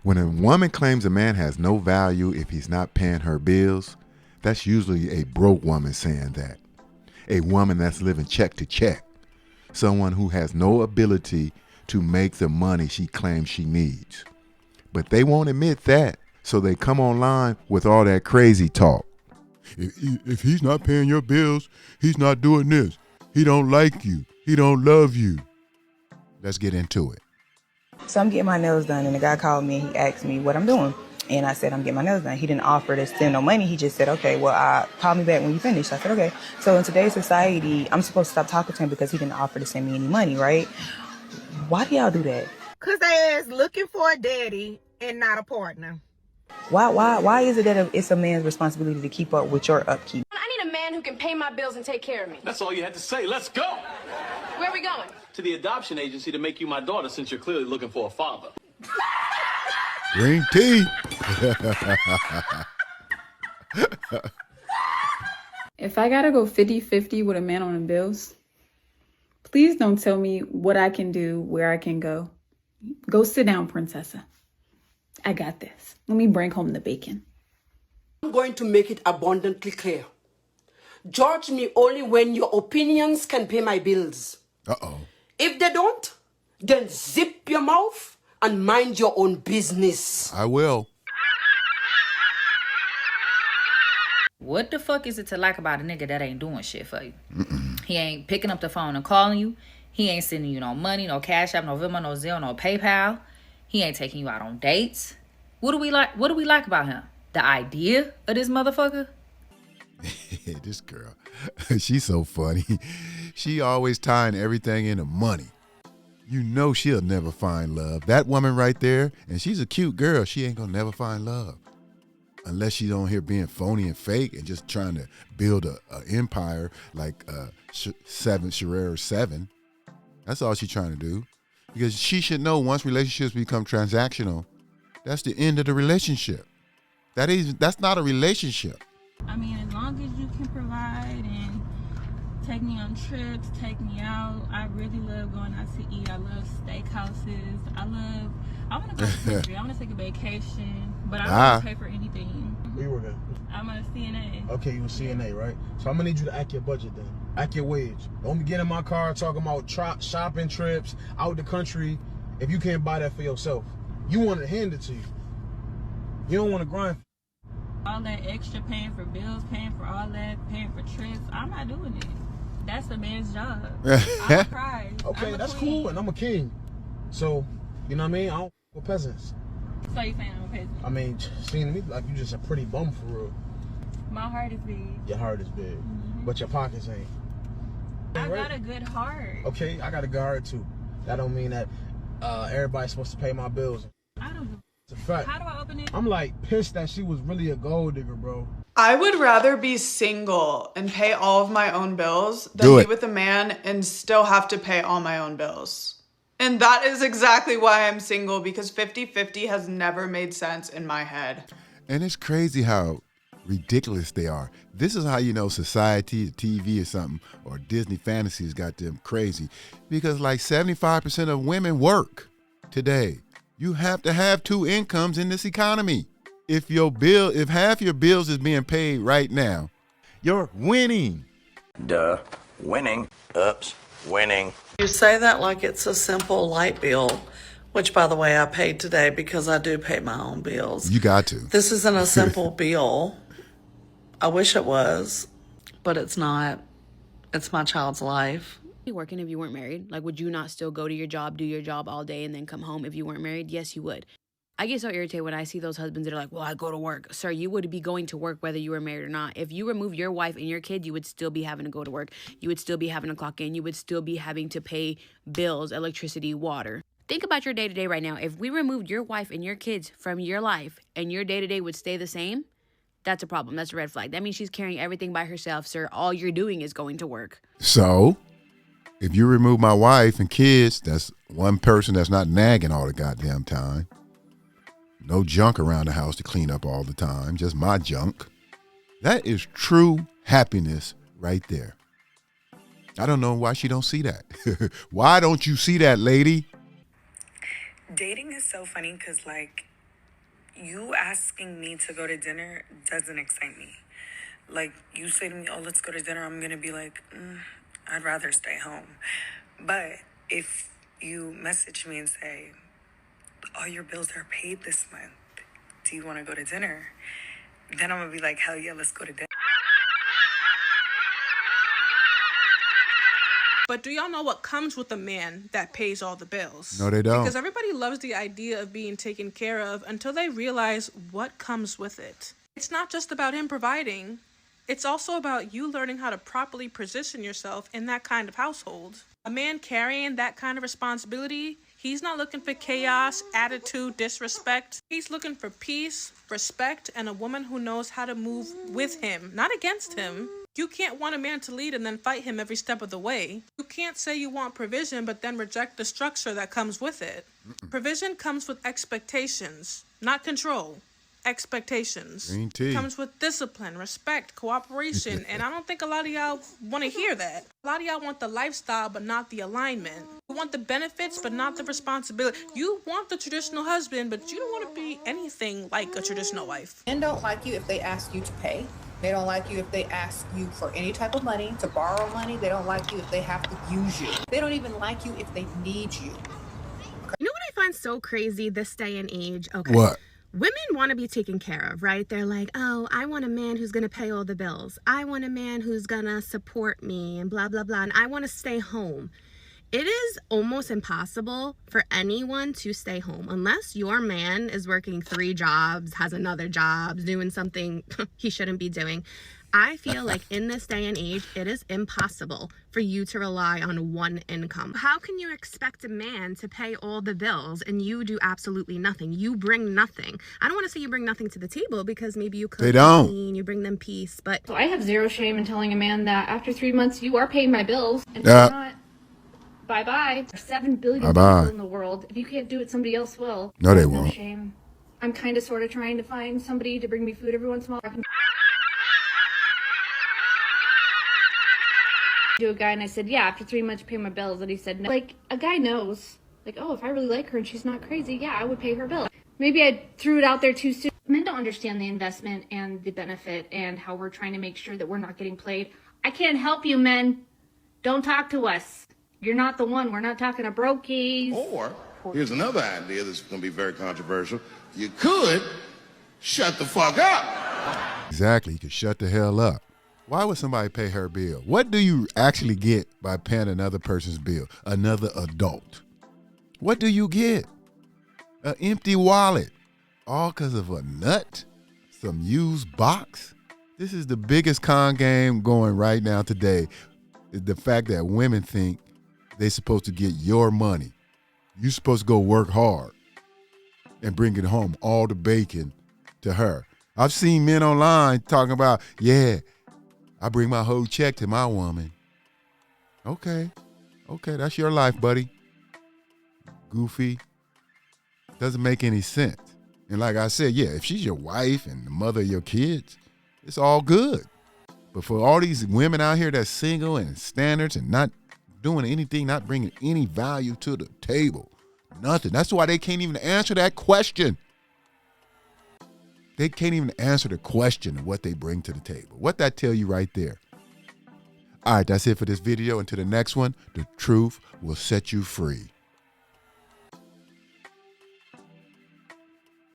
When a woman claims a man has no value if he's not paying her bills, that's usually a broke woman saying that. A woman that's living check to check. Someone who has no ability to make the money she claims she needs. But they won't admit that, so they come online with all that crazy talk. If he's not paying your bills, he's not doing this. He don't like you. He don't love you. Let's get into it. So I'm getting my nails done, and the guy called me and he asked me what I'm doing. And I said, I'm getting my nails done. He didn't offer to send no money. He just said, okay, well, call me back when you finish. I said, okay. So in today's society, I'm supposed to stop talking to him because he didn't offer to send me any money, right? Why do y'all do that? Because they is looking for a daddy and not a partner. Why is it that it's a man's responsibility to keep up with your upkeep? I need a man who can pay my bills and take care of me. That's all you had to say. Let's go! Where are we going? To the adoption agency to make you my daughter, since you're clearly looking for a father. Green tea. If I gotta go 50-50 with a man on the bills, please don't tell me what I can do, where I can go. Go sit down, princessa. I got this. Let me bring home the bacon. I'm going to make it abundantly clear. Judge me only when your opinions can pay my bills. Uh-oh. If they don't, then zip your mouth and mind your own business. I will. What the fuck is it to like about a nigga that ain't doing shit for you? He ain't picking up the phone and calling you. He ain't sending you no money, no Cash App, no Venmo, no Zelle, no PayPal. He ain't taking you out on dates. What do we like about him? The idea of this motherfucker? This girl, she's so funny. She always tying everything into money. You know she'll never find love. That woman right there, and she's a cute girl, she ain't gonna never find love. Unless she's on here being phony and fake and just trying to build a empire like Sherrera 7. That's all she's trying to do. Because she should know once relationships become transactional, that's the end of the relationship. That's not a relationship. I mean, as long as you can provide and take me on trips, take me out. I really love going out to eat. I love steakhouses. I want to go to the country. I want to take a vacation, but I don't want to pay for anything. Where you working? I'm a CNA. Okay, you a CNA, right? So I'm gonna need you to act your budget then. Act your wage. Don't be getting in my car talking about shopping trips out the country if you can't buy that for yourself. You want to hand it to you. You don't want to grind. All that extra paying for bills, paying for all that, paying for trips. I'm not doing it. That's a man's job. I'm a prize. Okay, I'm that's queen. cool, and I'm a king. So, you know what I mean? I don't with peasants. So you saying I'm a peasant? I mean, seeing me like you just a pretty bum for real. My heart is big. Your heart is big, but your pockets ain't. I got a good heart. Okay, I got a good heart too. That don't mean that everybody's supposed to pay my bills. I don't know. It's a fact. How do I open it? I'm like pissed that she was really a gold digger, bro. I would rather be single and pay all of my own bills than be with a man and still have to pay all my own bills. And that is exactly why I'm single, because 50-50 has never made sense in my head. And it's crazy how ridiculous they are. This is how you know society, TV or something, or Disney fantasies got them crazy. Because like 75% of women work today. You have to have two incomes in this economy. If half your bills is being paid right now, you're winning. Duh. Winning. Oops. Winning. You say that like it's a simple light bill, which, by the way, I paid today because I do pay my own bills. You got to. This isn't a simple bill. I wish it was, but it's not. It's my child's life. You working if you weren't married? Like, would you not still go to your job, do your job all day, and then come home if you weren't married? Yes, you would. I get so irritated when I see those husbands that are like, well, I go to work. Sir, you would be going to work whether you were married or not. If you remove your wife and your kid, you would still be having to go to work. You would still be having to clock in. You would still be having to pay bills, electricity, water. Think about your day-to-day right now. If we removed your wife and your kids from your life and your day-to-day would stay the same, that's a problem. That's a red flag. That means she's carrying everything by herself, sir. All you're doing is going to work. So, if you remove my wife and kids, that's one person that's not nagging all the goddamn time. No junk around the house to clean up all the time, just my junk. That is true happiness right there. I don't know why she don't see that. Why don't you see that, lady? Dating is so funny because, like, you asking me to go to dinner doesn't excite me. Like, you say to me, oh, let's go to dinner, I'm gonna be like, I'd rather stay home. But if you message me and say, all your bills are paid this month, do you want to go to dinner? Then I'm gonna be like, hell yeah, let's go to dinner. But do y'all know what comes with a man that pays all the bills? No, they don't. Because everybody loves the idea of being taken care of until they realize what comes with it. It's not just about him providing. It's also about you learning how to properly position yourself in that kind of household. A man carrying that kind of responsibility, he's not looking for chaos, attitude, disrespect. He's looking for peace, respect, and a woman who knows how to move with him, not against him. You can't want a man to lead and then fight him every step of the way. You can't say you want provision but then reject the structure that comes with it. Provision comes with expectations, not control. Expectations. Comes with discipline, respect, cooperation, and I don't think a lot of y'all want to hear that. A lot of y'all want the lifestyle but not the alignment. You want the benefits but not the responsibility. You want the traditional husband, but you don't want to be anything like a traditional wife. Men don't like you if they ask you to pay. They don't like you if they ask you for any type of money, to borrow money. They don't like you if they have to use you. They don't even like you if they need you. You know what I find so crazy this day and age? Okay. What? Women want to be taken care of, right? They're like, oh, I want a man who's going to pay all the bills. I want a man who's going to support me and blah, blah, blah. And I want to stay home. It is almost impossible for anyone to stay home unless your man is working 3 jobs, has another job, doing something he shouldn't be doing. I feel like in this day and age, it is impossible for you to rely on one income. How can you expect a man to pay all the bills and you do absolutely nothing? You bring nothing. I don't want to say you bring nothing to the table because maybe you cook, They don't. clean, you bring them peace, but So I have zero shame in telling a man that after 3 months, you are paying my bills. And if you're not, bye-bye. There's 7 billion Bye-bye. people in the world. If you can't do it, somebody else will. No, they No won't. shame. I'm kind of sort of trying to find somebody to bring me food every once in a while. I can do a guy, and I said, yeah, after 3 months, you pay my bills. And he said, no. Like, a guy knows. Like, oh, if I really like her and she's not crazy, yeah, I would pay her bill. Maybe I threw it out there too soon. Men don't understand the investment and the benefit and how we're trying to make sure that we're not getting played. I can't help you, men. Don't talk to us. You're not the one. We're not talking to brokies. Or, here's another idea that's going to be very controversial. You could shut the fuck up. Exactly. You could shut the hell up. Why would somebody pay her bill? What do you actually get by paying another person's bill? Another adult. What do you get? An empty wallet. All because of a nut? Some used box? This is the biggest con game going right now today. Is the fact that women think they're supposed to get your money. You're supposed to go work hard and bring it home, all the bacon to her. I've seen men online talking about, yeah, I bring my whole check to my woman. Okay, that's your life, buddy. Goofy. Doesn't make any sense. And like I said, yeah, if she's your wife and the mother of your kids, it's all good. But for all these women out here that's single and standards and not doing anything, not bringing any value to the table, nothing. That's why they can't even answer that question. They can't even answer the question of what they bring to the table. What that tell you right there? All right, that's it for this video. Until the next one, the truth will set you free.